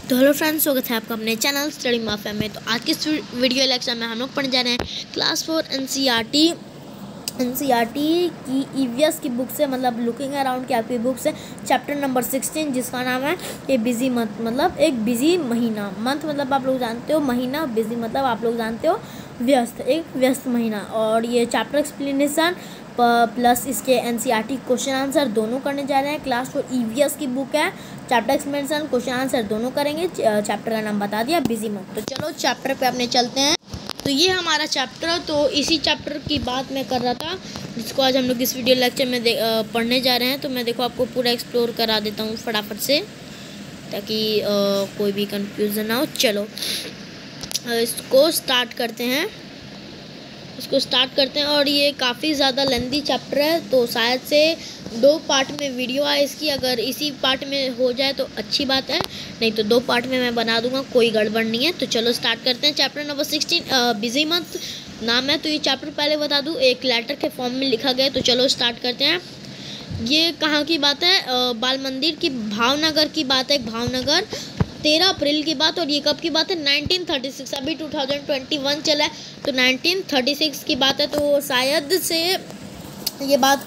तो hello friends, स्वागत है आपका अपने चैनल स्टडी माफिया में। तो आज के इस वीडियो लेक्चर में हम लोग पढ़ने जा रहे हैं क्लास 4 एनसीईआरटी की ईवीएस की बुक से, मतलब लुकिंग अराउंड की आपकी बुक से चैप्टर नंबर 16, जिसका नाम है ये बिजी मंथ, मतलब एक बिजी महीना। मंथ मतलब आप लोग जानते हो महीना, बिजी मतलब आप लोग जानते हो व्यस्त, एक व्यस्त महीना। और ये चैप्टर एक्सप्लेनेशन प्लस इसके एनसीईआरटी क्वेश्चन आंसर दोनों करने जा रहे हैं। क्लास 4 ईवीएस की बुक है, चैप्टर एक्सप्लेनेशन क्वेश्चन आंसर दोनों करेंगे। चैप्टर का नाम बता दिया, बिजी मंथ। तो चलो चैप्टर पे अपने चलते हैं। तो ये हमारा चैप्टर, तो इसी चैप्टर की बात मैं कर रहा था जिसको आज हम लोग इस वीडियो लेक्चर में पढ़ने जा रहे हैं। तो मैं देखो आपको पूरा एक्सप्लोर करा देता हूँ फटाफट से, ताकि कोई भी कंफ्यूजन ना हो। चलो इसको स्टार्ट करते हैं। और ये काफ़ी ज़्यादा लेंथी चैप्टर है, तो शायद से 2 पार्ट में वीडियो आए इसकी। अगर इसी पार्ट में हो जाए तो अच्छी बात है, नहीं तो 2 पार्ट में मैं बना दूंगा, कोई गड़बड़ नहीं है। तो चलो स्टार्ट करते हैं। चैप्टर नंबर 16 बिजी मंथ नाम है। तो ये चैप्टर पहले बता दूँ एक लेटर के फॉर्म में लिखा गया है। तो चलो स्टार्ट करते हैं। ये कहाँ की बात है? बाल मंदिर की, भावनगर की बात है। भावनगर 13 अप्रैल की बात। और ये कब की बात है? 1936। अभी 2021 चला है, तो 1936 की बात है। तो शायद से ये बात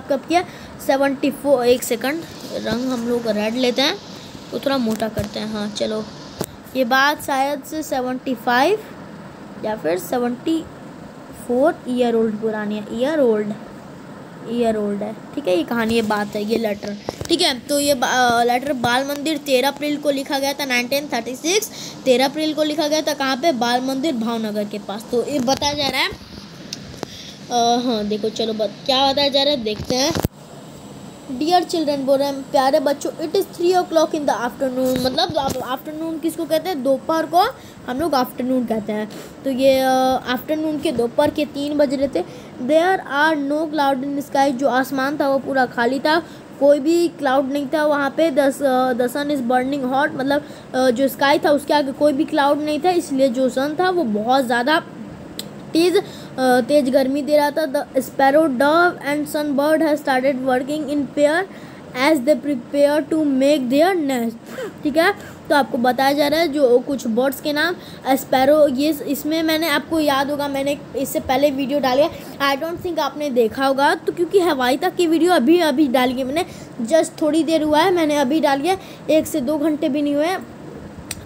कब की है? 74। एक सेकंड, रंग हम लोग रेड लेते हैं तो थोड़ा मोटा करते हैं। हाँ चलो, ये बात शायद से 75 या फिर 74 ईयर ओल्ड पुरानी है। ईयर ओल्ड है, ठीक है। ये कहानी, ये बात है, ये लेटर, ठीक है। तो ये लेटर बाल मंदिर 13 अप्रैल को लिखा गया था 1936। 13 अप्रैल को लिखा गया था। कहाँ पे? बाल मंदिर भावनगर के पास। तो ये बताया जा रहा है, हाँ देखो चलो क्या बताया जा रहा है देखते हैं। डियर चिल्ड्रन, बोल रहे हैं प्यारे बच्चों, it is 3 o'clock in the afternoon. मतलब आफ्टरनून किसको कहते हैं? दोपहर को हम लोग आफ्टरनून कहते हैं। तो ये आफ्टरनून के दोपहर के 3 बज रहे थे। There are no cloud in sky. जो आसमान था वो पूरा खाली था, कोई भी क्लाउड नहीं था वहाँ पे। The sun is burning hot, मतलब जो स्काई था उसके आगे कोई भी क्लाउड नहीं था, इसलिए जो सन था वो बहुत ज़्यादा तेज गर्मी दे रहा था। The sparrow, dove and sun bird has started working in pair as they prepare to make their nest, ठीक है। तो आपको बताया जा रहा है जो कुछ बर्ड्स के नाम। स्पैरो, ये इसमें मैंने, आपको याद होगा मैंने इससे पहले वीडियो डाली है, आई डोंट थिंक आपने देखा होगा। तो क्योंकि हवाई तक की वीडियो अभी डाली है मैंने, जस्ट थोड़ी देर हुआ है मैंने अभी डाली है, 1 से 2 घंटे भी नहीं हुए,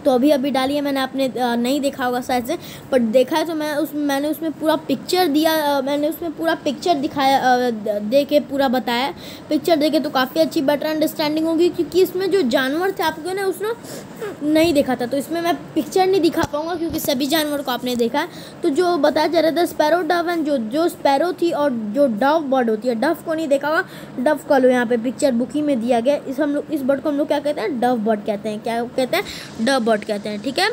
तो अभी डाली है मैंने। आपने नहीं देखा होगा शायद से, बट देखा है तो मैंने उसमें पूरा पिक्चर दिया, मैंने उसमें पूरा पिक्चर दिखाया, दे के पूरा बताया। पिक्चर देके तो काफ़ी अच्छी बेटर अंडरस्टैंडिंग होगी, क्योंकि इसमें जो जानवर थे आपको ना उसने नहीं देखा था, तो इसमें मैं पिक्चर नहीं दिखा पाऊँगा क्योंकि सभी जानवर को आपने देखा है। तो जो बताया जा रहा था स्पैरो, डव एंड जो स्पैरो थी और जो डव बर्ड होती है, डव को नहीं देखा होगा, डव का लो यहाँ पे पिक्चर बुक ही में दिया गया। इस बर्ड को हम लोग क्या कहते हैं? डव बर्ड कहते हैं। क्या कहते हैं? डव बर्ड कहते हैं, ठीक है।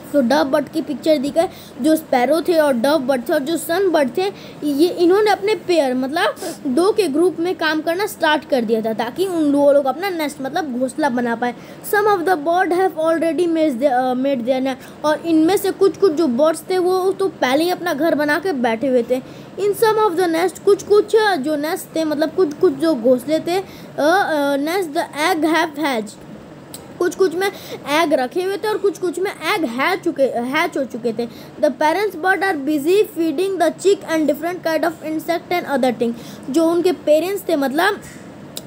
तो डव बर्ड की पिक्चर दी गई। जो स्पैरो थे और डव बर्ड थे और जो सन बर्ड थे, ये इन्होंने अपने पेयर मतलब 2 के ग्रुप में काम करना स्टार्ट कर दिया था, ताकि उन लोग अपना नेस्ट मतलब घोंसला बना पाए। Some of the bird have already made their nest. और इनमें से कुछ जो बर्ड्स थे वो तो पहले ही अपना घर बना के बैठे हुए थे। इन सम ऑफ द नेस्ट, कुछ जो नेस्ट थे, मतलब कुछ जो घोंसले थे, nest the egg have hatch. कुछ में एग रखे हुए थे और कुछ में एग हैच हो चुके थे। The parents bird are busy feeding the chick and different kind of insect and other thing. जो उनके पेरेंट्स थे, मतलब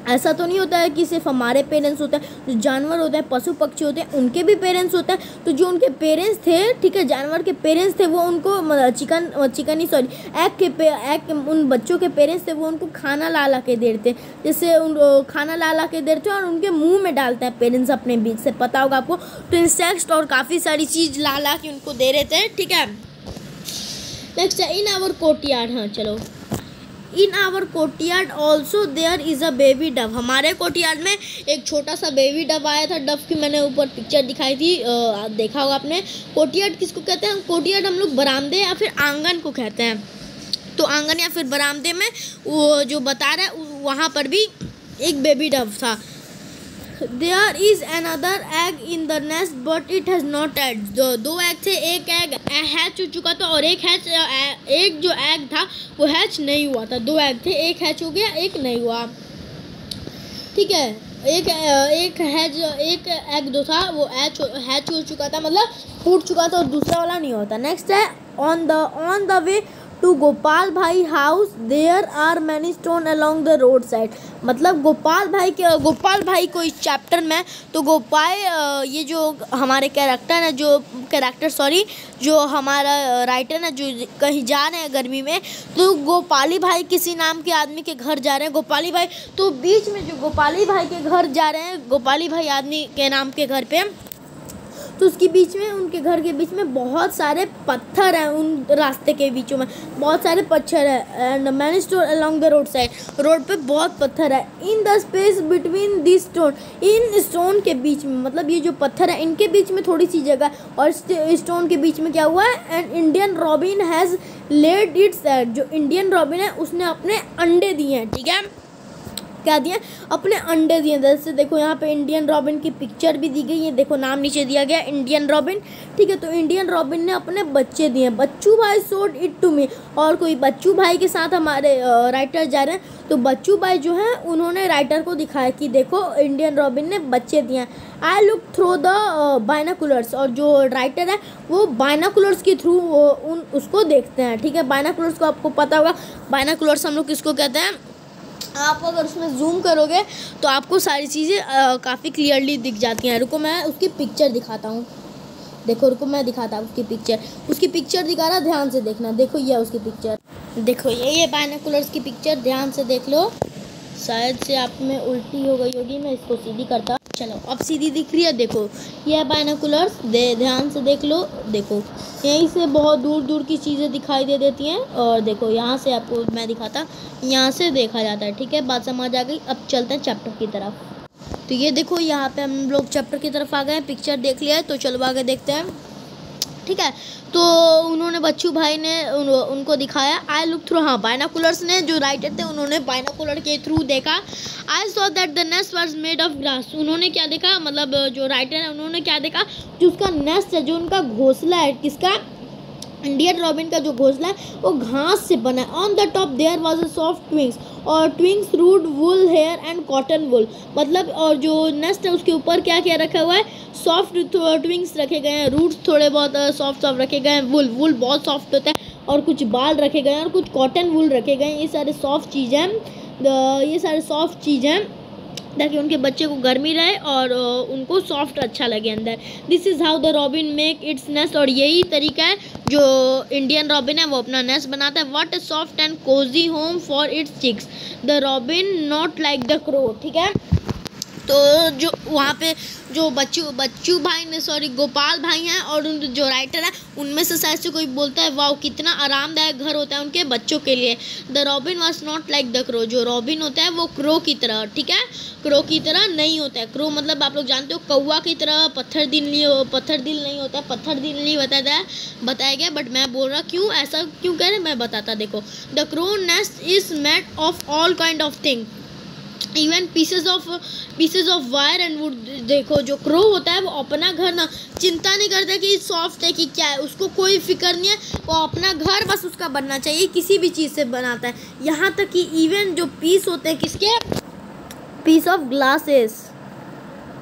ऐसा तो नहीं होता है कि सिर्फ हमारे पेरेंट्स होते हैं, जो जानवर होते हैं, पशु पक्षी होते हैं, उनके भी पेरेंट्स होते हैं। तो जो उनके पेरेंट्स थे, ठीक है, जानवर के पेरेंट्स थे, वो उनको एग उन बच्चों के पेरेंट्स थे, वो उनको खाना ला के दे रहे थे। जैसे खाना ला के दे रहे थे और उनके मुंह में डालते हैं पेरेंट्स अपने बीच से, पता होगा आपको। तो इंसेक्ट्स और काफ़ी सारी चीज़ ला के उनको दे रहे थे, ठीक है। नेक्स्ट है इन आवर कोर्टयार्ड। हाँ चलो, in our courtyard also there is a baby dove. हमारे कोर्टयार्ड में एक छोटा सा बेबी डव आया था। डव की मैंने ऊपर पिक्चर दिखाई थी, देखा होगा आपने। कोर्टयार्ड किसको कहते हैं? कोर्टयार्ड हम लोग बरामदे या फिर आंगन को कहते हैं। तो आंगन या फिर बरामदे में वो जो बता रहा है, वहाँ पर भी एक बेबी डव था। There is another egg in the nest but it has not hatch. 2 egg थे, एक एग हैच हो चुका था और एक जो एग था वो हैच नहीं हुआ था। 2 एग थे, एक हैच हो गया, एक नहीं हुआ, ठीक है। एक एग जो था वो हैच हो चुका था, मतलब फूट चुका था, और दूसरा वाला नहीं होता। नेक्स्ट है on the way to Gopal bhai house there are many stone along the road side. मतलब गोपाल भाई को इस चैप्टर में तो ये जो हमारे जो हमारा राइटर है, जो कहीं जा रहे हैं गर्मी में, तो गोपाली भाई किसी नाम के आदमी के घर जा रहे हैं। गोपाली भाई तो बीच में जो गोपाली भाई के घर जा रहे हैं, गोपाली भाई आदमी के नाम के घर पे, तो उसके बीच में, उनके घर के बीच में बहुत सारे पत्थर हैं। उन रास्ते के बीचों में बहुत सारे पत्थर है। And many stone along the road side, road पे बहुत पत्थर है। In the space between this stone, in stone के बीच में, मतलब ये जो पत्थर है इनके बीच में थोड़ी सी जगह, और स्टोन के बीच में क्या हुआ है, and Indian robin has laid its egg. जो इंडियन रॉबिन है उसने अपने अंडे दिए हैं, ठीक है, क्या दिए, अपने अंडे दिए। जैसे देखो यहाँ पे इंडियन रॉबिन की पिक्चर भी दी गई है, देखो नाम नीचे दिया गया इंडियन रॉबिन, ठीक है। तो इंडियन रॉबिन ने अपने बच्चे दिए। बच्चू भाई सोड इट टू मी, और कोई बच्चू भाई के साथ हमारे राइटर जा रहे हैं, तो बच्चू भाई जो है उन्होंने राइटर को दिखाया कि देखो इंडियन रॉबिन ने बच्चे दिए हैं। आई लुक थ्रू द बाइनाकुलर्स, और जो राइटर है वो बाइनाकुलर्स के थ्रू उसको देखते हैं, ठीक है। बाइनाकुलर्स को आपको पता होगा, बाइनाकुलर्स हम लोग किसको कहते हैं। आप अगर उसमें जूम करोगे तो आपको सारी चीज़ें काफ़ी क्लियरली दिख जाती हैं। रुको मैं उसकी पिक्चर दिखाता हूँ, देखो रुको मैं दिखाता हूँ उसकी पिक्चर दिखा रहा, ध्यान से देखना। देखो ये उसकी पिक्चर, देखो ये बाइनोकुलर्स की पिक्चर, ध्यान से देख लो। शायद से आप में उल्टी हो गई होगी, मैं इसको सीधी करता, चलो अब सीधी दिख रही है। देखो ये है बाइनोकुलर्स, ध्यान से देख लो। देखो यहीं से बहुत दूर दूर की चीज़ें दिखाई दे देती हैं, और देखो यहाँ से आपको मैं दिखाता, यहाँ से देखा जाता है, ठीक है। बात समझ आ गई। अब चलते हैं चैप्टर की तरफ। तो ये देखो यहाँ पे हम लोग चैप्टर की तरफ आ गए हैं, पिक्चर देख लिया है, तो चलो आगे देखते हैं, ठीक है। तो उन्होंने बच्चू भाई ने उनको दिखाया। आई लुक थ्रू, हाँ बाइनोकुलर्स ने, जो राइटर थे उन्होंने बाइनोकुलर के थ्रू देखा। I saw that the nest was made of grass. उन्होंने क्या देखा, मतलब जो राइटर है उन्होंने क्या देखा, जो उसका नेस्ट है, जो उनका घोंसला है, किसका, इंडियन रॉबिन का जो घोंसला है वो घास से बना है। On the top there was a soft twigs, और twigs root wool hair and cotton wool, मतलब और जो नेस्ट है उसके ऊपर क्या क्या रखा हुआ है, सॉफ्ट ट्विंग्स रखे गए हैं, रूट्स थोड़े बहुत सॉफ्ट रखे गए हैं, वुल बहुत सॉफ्ट होता है, और कुछ बाल रखे गए हैं, और कुछ कॉटन वुल रखे गए हैं। ये सारे सॉफ्ट चीज़ें हैं ताकि उनके बच्चे को गर्मी रहे और उनको सॉफ्ट अच्छा लगे अंदर। This is how the robin make its nest, और यही तरीका है जो इंडियन रॉबिन है वो अपना नेस्ट बनाता है। What a soft and cosy home for its chicks, the robin not like the crow, ठीक है। तो जो वहाँ पे जो बच्चू भाई ने, सॉरी गोपाल भाई हैं, और उन जो राइटर है उनमें से शायद से कोई बोलता है वाओ कितना आरामदायक घर होता है उनके बच्चों के लिए। The robin was not like the crow, जो रॉबिन होता है वो क्रो की तरह, ठीक है, क्रो की तरह नहीं होता है। क्रो मतलब आप लोग जानते हो कौवा की तरह पत्थर दिल नहीं होता है, पत्थर दिल नहीं बताया गया, बट मैं बोल रहा क्यों ऐसा क्यों कह रहे मैं बताता। देखो the crow nest is made of all kind of thing, even pieces of wire and would. देखो जो क्रो होता है वो अपना घर ना चिंता नहीं करता कि सॉफ्ट है कि क्या है, उसको कोई फिक्र नहीं है, वो अपना घर बस उसका बनना चाहिए, किसी भी चीज़ से बनाता है। यहाँ तक कि इवन जो पीस होते हैं, किसके पीस ऑफ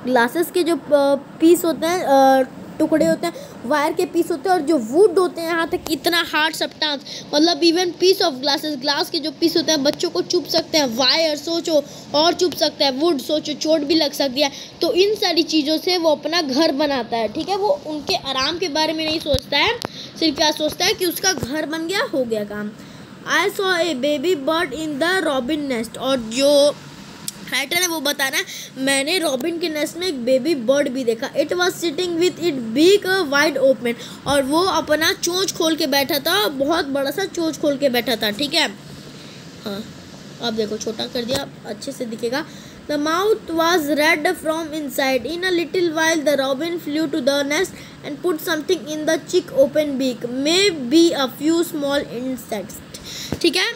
ग्लासेस के जो पीस होते हैं, टुकड़े होते हैं, वायर के पीस होते हैं, और जो वुड होते हैं, यहाँ तक इतना हार्ड सब्सटेंस, मतलब इवन पीस ऑफ ग्लास के जो पीस होते हैं बच्चों को चुभ सकते हैं, वायर सोचो और चुभ सकता है, वुड सोचो चोट भी लग सकती है। तो इन सारी चीज़ों से वो अपना घर बनाता है, ठीक है। वो उनके आराम के बारे में नहीं सोचता है, सिर्फ क्या सोचता है कि उसका घर बन गया, हो गया काम। I saw a baby bird in the robin nest, और जो राइटर है वो बता रहा है मैंने रॉबिन के नेस्ट में एक बेबी बर्ड भी देखा। It was sitting with it big wide open, और वो अपना चोंच खोल के बैठा था, बहुत बड़ा सा चोंच खोल के बैठा था, ठीक है। हाँ अब देखो छोटा कर दिया, अच्छे से दिखेगा। The mouth was red from inside. In a little while the robin flew to the nest and put something in the chick open beak, maybe a few small insects, ठीक है।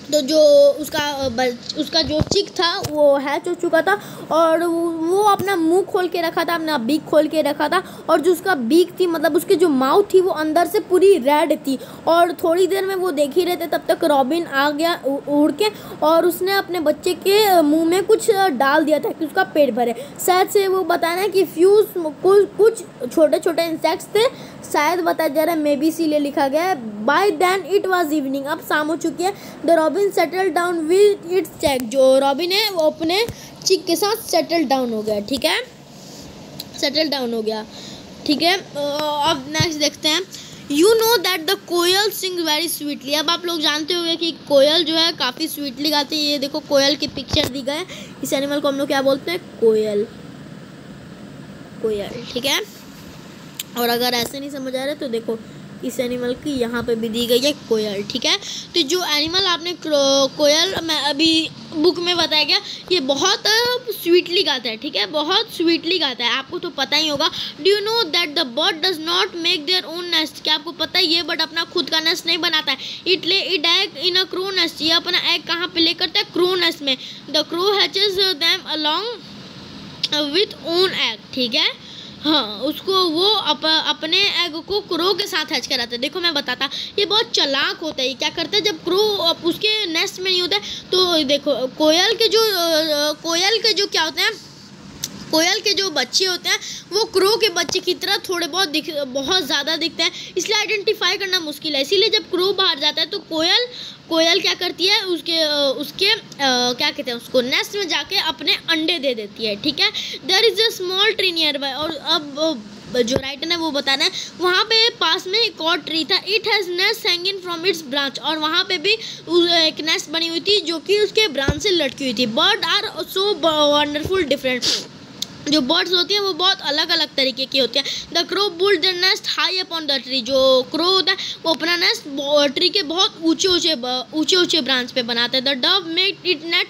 तो जो उसका जो चिक था वो हैच हो चुका था और वो अपना मुंह खोल के रखा था, अपना बीक खोल के रखा था और जो उसका बीक थी मतलब उसकी जो माउथ थी वो अंदर से पूरी रेड थी। और थोड़ी देर में वो देख ही रहे थे तब तक रॉबिन आ गया उड़ के और उसने अपने बच्चे के मुंह में कुछ डाल दिया था कि उसका पेट भरे। शायद से वो बताना है कि कुछ छोटे छोटे इंसेक्ट्स थे, शायद बताया जा रहा है, मे बी इसीलिए लिखा गया है। By then it was evening, अब शाम हो चुकी है। The robin settle down with its chick, जो रॉबिन है वो अपने चिक के साथ सेटल डाउन हो गया, ठीक है, सेटल डाउन हो गया, ठीक है। अब नेक्स्ट देखते हैं। You know that the koel sing very sweetly, अब आप लोग जानते होंगे कि कोयल जो है काफ़ी स्वीटली गाती है। ये देखो कोयल की पिक्चर दी गई है, इस एनिमल को हम लोग क्या बोलते हैं, कोयल, कोयल, ठीक है। और अगर ऐसे नहीं समझ आ रहा तो देखो इस एनिमल की यहाँ पे भी दी गई है कोयल, ठीक है। तो जो एनिमल आपने कोयल मैं अभी बुक में बताया गया ये बहुत स्वीटली गाता है, ठीक है, बहुत स्वीटली गाता है, आपको तो पता ही होगा। Do you know that the bird does not make their own nest, क्या आपको पता है ये बर्ड अपना खुद का नेस्ट नहीं बनाता है। It lay it egg in a crow nest, ये अपना एग कहाँ पे ले करता है, क्रो नेस्ट में। The crow hatches them along with own egg, ठीक है। हाँ, उसको वो अपने एग को क्रो के साथ हैच कराता है। देखो मैं बताता, ये बहुत चालाक होता है। ये क्या करता है, जब क्रो उसके नेस्ट में नहीं होता है तो देखो कोयल के जो क्या होते हैं, कोयल के जो बच्चे होते हैं वो क्रो के बच्चे की तरह थोड़े बहुत ज़्यादा दिखते हैं, इसलिए आइडेंटिफाई करना मुश्किल है। इसीलिए जब क्रो बाहर जाता है तो कोयल क्या करती है, उसके क्या कहते हैं, उसको नेस्ट में जाके अपने अंडे दे देती है, ठीक है। There is a small tree nearby, और अब जो राइटर ने वो बताना है, वहाँ पे पास में एक और ट्री था। It has nest hanging from its branch, और वहाँ पे भी एक नेस्ट बनी हुई थी जो कि उसके ब्रांच से लटकी हुई थी। Bird are so wonderful different, जो बर्ड्स होती हैं वो बहुत अलग अलग तरीके की होती हैं। The crow built there nest high upon the tree, जो क्रो होता है वो अपना नेस्ट ट्री के बहुत ऊंचे ब्रांच पे बनाता है। The Dove made it net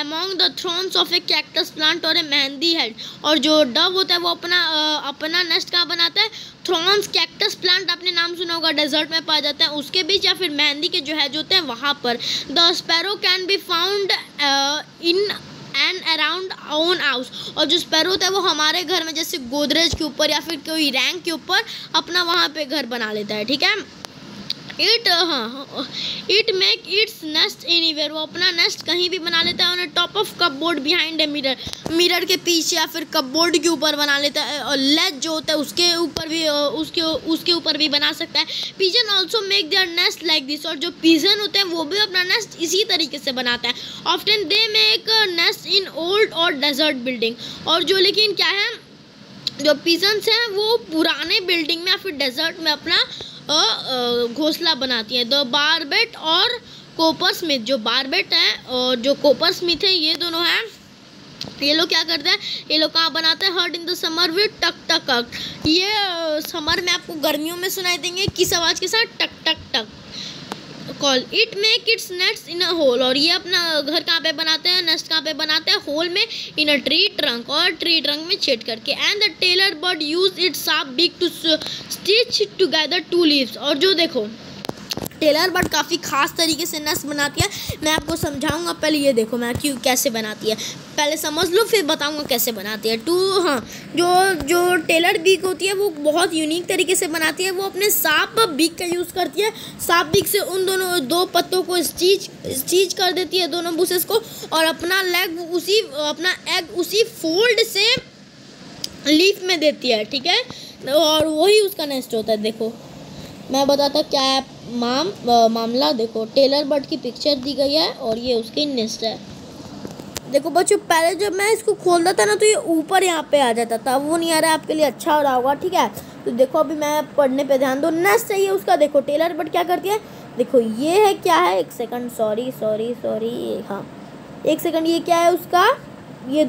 among the thrones of A cactus plant और ए मेहंदी हेड, और जो डव होता है वो अपना नेस्ट कहाँ बनाता है, थ्रॉन्स कैक्टस प्लांट आपने नाम सुना होगा, डेजर्ट में पाया जाता है, उसके बीच या फिर मेहंदी के जो हेज होते हैं वहाँ पर। The sparrow can be found in and around own house, और जो स्पैरो होता है वो हमारे घर में जैसे गोदरेज के ऊपर या फिर कोई रैंक के ऊपर अपना वहाँ पे घर बना लेता है, ठीक है। It make its nest anywhere, वो अपना नेस्ट कहीं भी बना लेता है। On top of cupboard behind a mirror के पीछे या फिर कपबोर्ड के ऊपर बना लेता है, और लेज जो होता है उसके ऊपर भी बना सकता है। Pigeon also make their nest like this, और जो पिजन होते हैं वो भी अपना नेस्ट इसी तरीके से बनाता है। Often they make nest in old और डेजर्ट बिल्डिंग, और जो लेकिन क्या है, जो पिजन्स हैं वो पुराने बिल्डिंग में या फिर डेजर्ट में अपना घोंसला बनाती है। द बारबेट और कोपर स्मिथ, जो बारबेट है और जो कोपर स्मिथ है ये दोनों हैं, ये लोग क्या करते हैं, ये लोग कहाँ बनाते हैं, heard in the summer with टक टक टक, ये समर में आपको गर्मियों में सुनाई देंगे किस आवाज़ के साथ, tuk tuk tuk call. It make its nest in a hole, और ये अपना घर कहाँ पे बनाते हैं, नेस्ट कहाँ पे बनाते हैं, होल में, इन अ ट्री ट्रंक, और ट्री ट्रंक में छेद करके। And the tailor bird use its sharp beak to stitch together two leaves, और जो देखो टेलर बर्ड काफ़ी खास तरीके से नेस्ट बनाती है। मैं आपको समझाऊंगा, पहले ये देखो मैं कैसे बनाती है, पहले समझ लो फिर बताऊंगा कैसे बनाती है। जो टेलर बीक होती है वो बहुत यूनिक तरीके से बनाती है। वो अपने सांप बीक का यूज़ करती है, सांप बीक से उन दो पत्तों को स्टिच कर देती है, दोनों बुसेस को, और अपना अपना एग उसी फोल्ड से लीफ में देती है, ठीक है, और वही उसका नेस्ट होता है। देखो मैं बताता क्या है मामला। देखो टेलर बर्ड की पिक्चर दी गई है और ये उसकी नेस्ट है। देखो बच्चों, पहले जब मैं इसको खोलता था ना तो ये ऊपर यहाँ पे आ जाता था, वो नहीं आ रहा है, आपके लिए अच्छा हो रहा होगा, ठीक है। तो देखो अभी मैं पढ़ने पे ध्यान दो। नेस्ट चाहिए उसका, देखो टेलर बर्ड क्या करती है, देखो ये है क्या है, एक सेकंड, सॉरी, हाँ एक सेकंड, ये क्या है उसका, ये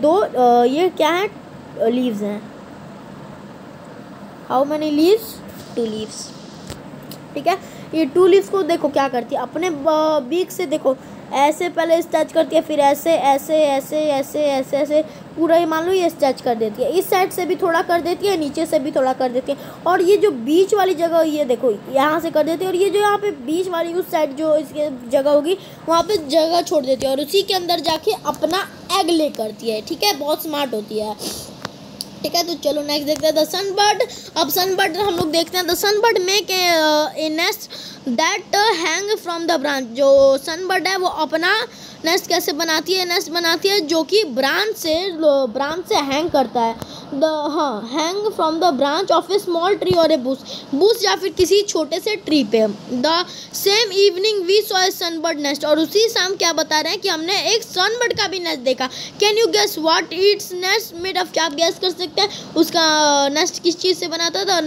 ये क्या है, लीव्स हैं। हाउ मैनी लीव्स, 2 लीव्स, ठीक है। ये 2 लीव्स को देखो क्या करती है, अपने बीक से देखो ऐसे पहले स्ट्रेच करती है, फिर ऐसे ऐसे ऐसे ऐसे ऐसे ऐसे पूरा ये मान लो ये स्ट्रेच कर देती है, इस साइड से भी थोड़ा कर देती है, नीचे से भी थोड़ा कर देती है, और ये जो बीच वाली जगह ये देखो यहाँ से कर देती है, और ये जो यहाँ पे बीच वाली उस साइड जो इसके जगह होगी वहाँ पे जगह छोड़ देती है और उसी के अंदर जाके अपना एग ले करती है। ठीक है, बहुत स्मार्ट होती है। ठीक है, तो चलो नेक्स्ट देखते हैं द सनबर्ड। अब सनबर्ड हम लोग देखते हैं the sunbird make a nest that hang from the branch. जो सनबर्ड है वो अपना नेस्ट कैसे बनाती है, नेस्ट बनाती है जो कि ब्रांच से हैंग करता है, hang from the branch of A small tree और ए बुश या फिर किसी छोटे से ट्री पे। The same evening we saw a sunbird nest, और उसी शाम क्या बता रहे हैं कि हमने एक सनबर्ड का भी नेस्ट देखा। Can you guess what its nest made of? क्या आप गेस कर सकते हैं उसका नेस्ट किस चीज़ से बना था? तो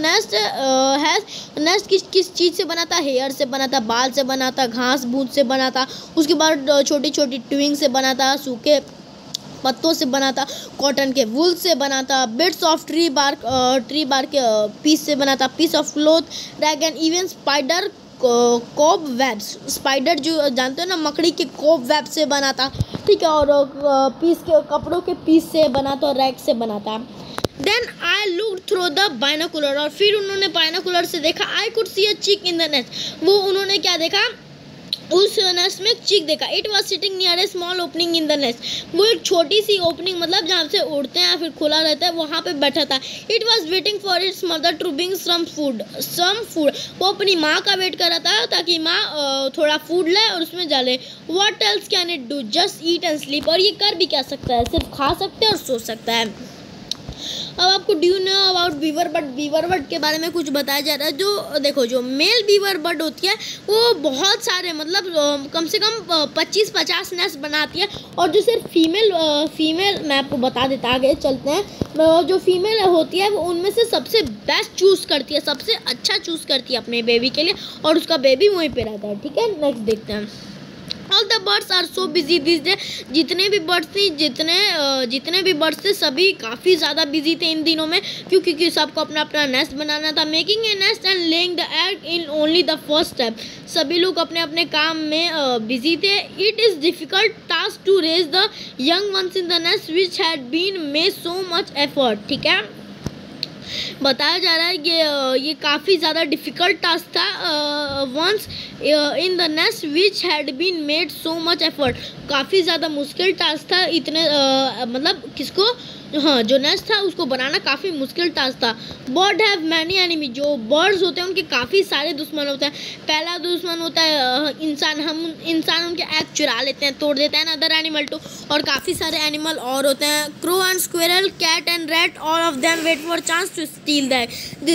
नेस्ट किस चीज़ से बना था? हेयर से बना था, बाल से बना था, घास बूझ से बना था, उसके बाद छोटी छोटी ट्विंग से बना था, सूखे पत्तों से बना था, कॉटन के वूल से बना था, बिट्स ऑफ ट्री बार्क के पीस से बना था, piece of cloth, rag and even spider cobwebs. Spider जो जानते हो ना, मकड़ी के कॉब वेब से बना था। ठीक है, और पीस के कपड़ों के पीस से बना था और रैग से बना था। Then I look through the binocular, और फिर उन्होंने बाइनोकुलर से देखा। आई कुड सी अ चिक इन द नेस्ट, वो उन्होंने क्या देखा, उस नेस्ट में चिक देखा। It was sitting near A small opening in the nest, वो एक छोटी सी ओपनिंग मतलब जहाँ से उड़ते हैं या फिर खुला रहता है वहाँ पे बैठा था। It was waiting for its mother to bring some food. वो अपनी माँ का वेट कर रहा था ताकि माँ थोड़ा फूड ले और उसमें डाले। What else can it do? Just eat and sleep, और ये कर भी क्या सकता है, सिर्फ खा सकते हैं और सो सकता है। अब आपको due know about beaver bird. Beaver bird के बारे में कुछ बताया जा रहा है। जो देखो, जो मेल बीवर बर्ड होती है वो बहुत सारे मतलब कम से कम 25-50 नेस्ट बनाती है, और जो सिर्फ फीमेल मैं आपको बता देता, आगे चलते हैं। जो फीमेल होती है वो उनमें से सबसे बेस्ट चूज़ करती है, सबसे अच्छा चूज़ करती है अपने बेबी के लिए, और उसका बेबी वहीं पे रहता है। ठीक है, नेक्स्ट देखते हैं। All the birds are so busy this day. जितने भी बर्ड्स थे सभी काफ़ी ज़्यादा बिजी थे इन दिनों में, क्योंकि सबको अपना अपना नेस्ट बनाना था। Making a nest and laying the egg in only the first step. सभी लोग अपने अपने काम में बिजी थे। It is difficult task to raise the young ones in the nest which had been made so much effort. ठीक है, बताया जा रहा है कि ये काफ़ी ज़्यादा डिफ़िकल्ट टास्क था। Ones in the nest which had been made so much effort, काफ़ी ज़्यादा मुश्किल टास्क था। इतने मतलब किसको, हाँ, जो नेस्ट था उसको बनाना काफ़ी मुश्किल टास्क था। Bird have many enemy. जो बर्ड्स होते हैं उनके काफ़ी सारे दुश्मन होते हैं। पहला दुश्मन होता है इंसान। हम इंसान उनके एग चुरा लेते हैं, तोड़ देते हैं अदर एनिमल टू, और काफ़ी सारे एनिमल और होते हैं। Crow and squirrel, cat and rat, all of them wait for chance to steal the egg.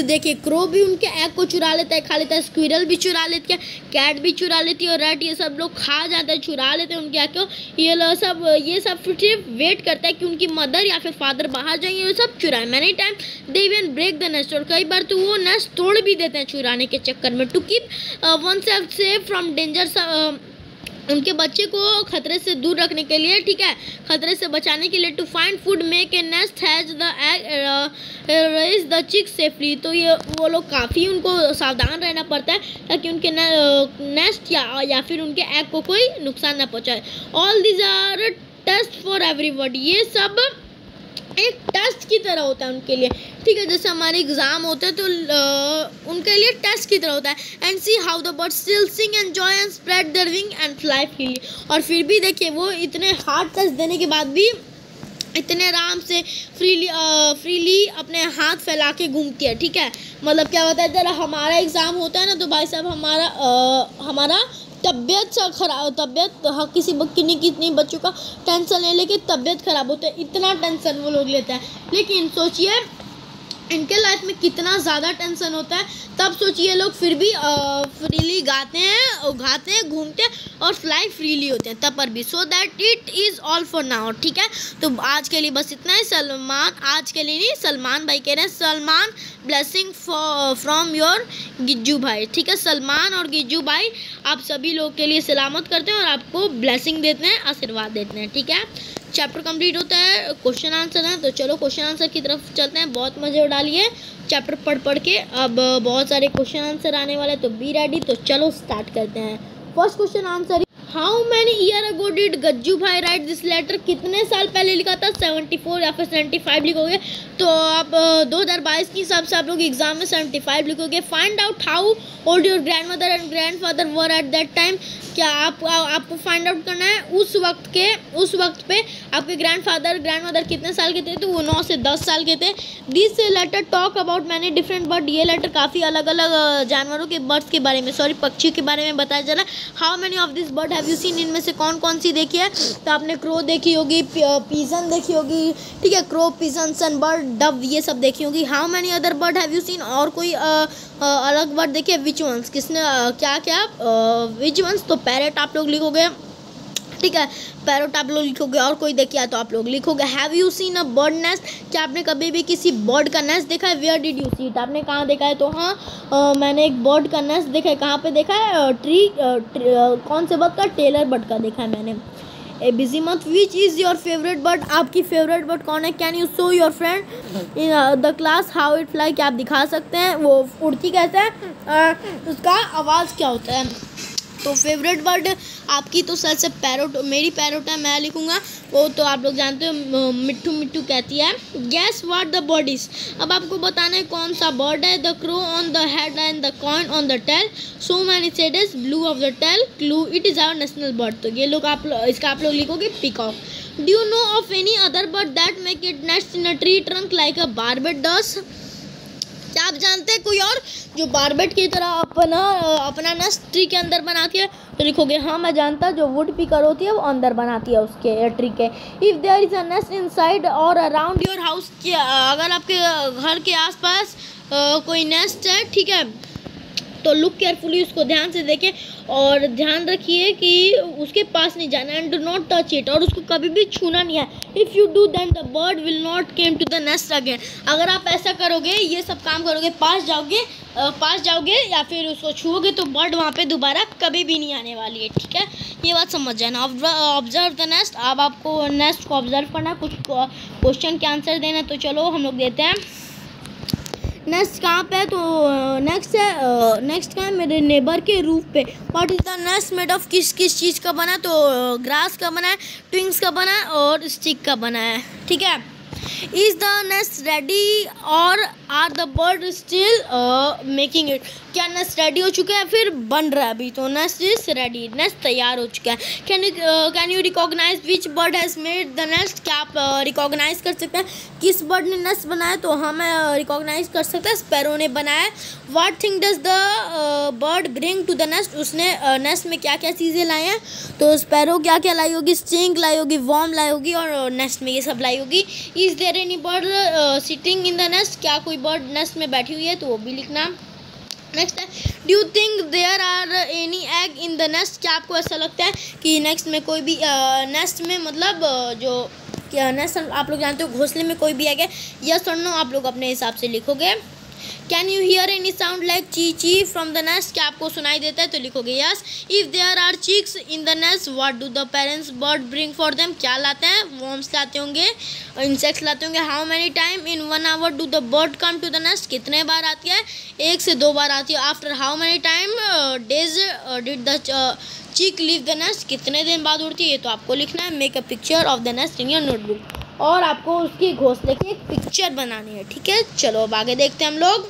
देखिए, क्रो भी उनके एग को चुरा लेता है, खा लेता है, स्क्विरल भी चुरा लेती है, कैट भी चुरा लेती है, और रैट, ये सब लोग खा जाते हैं, चुरा लेते हैं उनके एग को। ये सब सिर्फ वेट करता है कि उनकी मदर या फिर फादर बाहर जाएंगे, ये सब चुराए। Many time they even break the nest, और कई बार तो वो नेस्ट तोड़ भी देते हैं चुराने के चक्कर में। To keep oneself safe from danger, उनके बच्चे को खतरे से दूर रखने के लिए, ठीक है, खतरे से बचाने के लिए। To find food make a nest has the egg raise the chick safely. तो ये वो लोग काफ़ी उनको सावधान रहना पड़ता है ताकि उनके नेस्ट या फिर उनके एग को कोई नुकसान ना पहुँचाए। All these are test for everybody. ये सब एक टेस्ट की तरह होता है उनके लिए। ठीक है, जैसे हमारे एग्ज़ाम होते हैं तो उनके लिए टेस्ट की तरह होता है। And see how the birds still sing enjoy and spread their wing and fly freely. और फिर भी देखिए, वो इतने हार्ड टेस्ट देने के बाद भी इतने आराम से फ्रीली अपने हाथ फैला के घूमती है। ठीक है, मतलब क्या होता है, जरा हमारा एग्ज़ाम होता है ना तो भाई साहब हमारा तबीयत खराब, कितनी बच्चों का टेंशन ले लेके तबीयत खराब होता है, इतना टेंशन वो लोग लेते हैं। लेकिन सोचिए इनके लाइफ में कितना ज़्यादा टेंशन होता है, तब सोचिए लोग फिर भी फ्रीली गाते हैं, घूमते हैं और फ्लाई फ्रीली होते हैं तब पर भी। So that it is all for now. ठीक है, तो आज के लिए बस इतना ही। आज के लिए नहीं, सलमान भाई कह रहे हैं, सलमान ब्लेसिंग फ्रॉम योर गिज्जू भाई। ठीक है, सलमान और गिज्जू भाई आप सभी लोग के लिए सलामत करते हैं और आपको ब्लेसिंग देते हैं, आशीर्वाद देते हैं। ठीक है, चैप्टर कंप्लीट होता है, क्वेश्चन आंसर है, तो चलो क्वेश्चन आंसर की तरफ चलते हैं। बहुत मज़े उड़ालिए चैप्टर पढ़ के। अब बहुत सारे क्वेश्चन आंसर आने वाले हैं, तो बी रेडी। तो चलो स्टार्ट करते हैं। First question answer how many year ago did Gajju भाई राइट दिस लेटर, कितने साल पहले लिखा था, 74 या फिर 75 लिखोगे। तो आप 2022 के हिसाब से आप लोग एग्जाम में 75 लिखोगे। Find out how old your grand mother and grand father were at that time, क्या आपको फाइंड आउट करना है उस वक्त पे आपके ग्रैंडफादर ग्रैंड मदर कितने साल के थे, तो वो 9 से 10 साल के थे। This letter talk about many different bird, ये लेटर काफ़ी अलग अलग जानवरों के बर्ड्स के बारे में, सॉरी पक्षी के बारे में बताया जा रहा है। How many of this bird have you seen, इनमें से कौन कौन सी देखी है, तो आपने क्रो देखी होगी, पीजन देखी होगी, ठीक है, क्रो, पीजन, सनबर्ड, डव, ये सब देखी होगी। How many other bird have you seen, और कोई अलग बर्ड देखिए, विच वंस, किसने क्या क्या, विच वंस, तो पैरेट आप लोग लिखोगे, ठीक है, पैरोट आप लोग लिखोगे। और कोई देखिए तो आप लोग लिखोगे have you seen a bird nest, क्या आपने कभी भी किसी बर्ड का नेस्ट देखा है। Where did you see it, आपने कहाँ देखा है, तो हाँ मैंने एक बर्ड का नेस्ट देखा है। कहाँ पे देखा है, कौन से बर्ड का, टेलर बर्ड का देखा है मैंने। A busy month, which is your favourite bird, आपकी फेवरेट बर्ड कौन है। Can you show your friend in the class how it fly, क्या आप दिखा सकते हैं वो उड़ती कैसे है, उसका आवाज़ क्या होता है। तो फेवरेट बर्ड आपकी तो सर से पैरोट, मेरी पैरोट है, मैं लिखूंगा वो तो आप लोग जानते हो मिट्टू मिट्टू कहती है। Guess what the bird is, अब आपको बताना है कौन सा बर्ड है। The crow on the head and the coin on the tail, so many shades blue of the tail, clue it is our national bird, तो ये लोग इसका आप लोग लिखोगे peacock. Do you know of any other bird that make it nest in a tree trunk like a barbet does, क्या आप जानते हैं कोई और जो बार्बेट की तरह अपना नेस्ट ट्री के अंदर बनाती है, तो लिखोगे हाँ मैं जानता, जो वुड पिकर होती है वो अंदर बनाती है उसके ट्री के। If there is a nest inside और अराउंड योर हाउस, अगर आपके घर के आसपास कोई नेस्ट है, ठीक है, तो लुक केयरफुली, उसको ध्यान से देखें और ध्यान रखिए कि उसके पास नहीं जाना, and do not touch it, और उसको कभी भी छूना नहीं है। If you do then the bird will not came to the nest again, अगर आप ऐसा करोगे, ये सब काम करोगे, पास जाओगे या फिर उसको छूओगे, तो बर्ड वहाँ पे दोबारा कभी भी नहीं आने वाली है, ठीक है, ये बात समझ जाना। ऑब्जर्व द नेस्ट, अब आपको नेस्ट को ऑब्जर्व करना, कुछ क्वेश्चन के आंसर देना, तो चलो हम लोग देते हैं। नेस्ट कहाँ पे है, तो नेक्स्ट कहाँ है, मेरे नेबर के रूफ पे। What is the nest made of, किस चीज़ का बना, तो ग्रास का बना है, ट्विंग्स का बना है और स्टिक का बना है, ठीक है। इज़ द नेस्ट रेडी और are the bird still making it, क्या नेस्ट रेडी हो चुका है फिर बन रहा है अभी, तो नेस्ट इज रेडी, नेस्ट तैयार हो चुका है। Can you recognise which bird has made the nest, क्या आप रिकॉग्नाइज कर सकते हैं किस बर्ड ने नेस्ट बनाया, तो हाँ मैं रिकॉग्नाइज कर सकता है, स्पैरो ने बनाया। What thing does the bird bring to the nest, उसने नेस्ट में क्या क्या चीज़ें लाई हैं, तो स्पैरो क्या क्या लाई होगी, स्टिंग लाई होगी, वॉर्म लाई होगी और नेस्ट में ये सब लाई होगी। Is there any bird sitting in the nest, क्या कोई बर्ड नेस्ट में बैठी हुई है, तो वो भी लिखना। नेक्स्ट है do you think there are any egg in the nest, क्या आपको ऐसा लगता है कि नेक्स्ट में कोई भी नेस्ट में मतलब जो क्या नेस्ट आप लोग जानते हो घोंसले में कोई भी एग है, यस और नो आप लोग अपने हिसाब से लिखोगे। Can you here any sound like ची ची फ्रॉम द नेस्ट, क्या आपको सुनाई देता है, तो लिखोगे yes. If there are chicks in the nest what do the parents bird bring for them, क्या लाते हैं, वॉर्म्स लाते होंगे, इंसेक्ट्स लाते होंगे। How many time in 1 hour do the bird come to the nest, कितने बार आती है, 1 से 2 बार आती है। After how many time days did the चिक लीव द नेस्ट, कितने दिन बाद उड़ती है, तो आपको लिखना है make a picture of the nest in your notebook, और आपको उसकी घोंसले की एक पिक्चर बनानी है, ठीक है। चलो अब आगे देखते हैं हम लोग।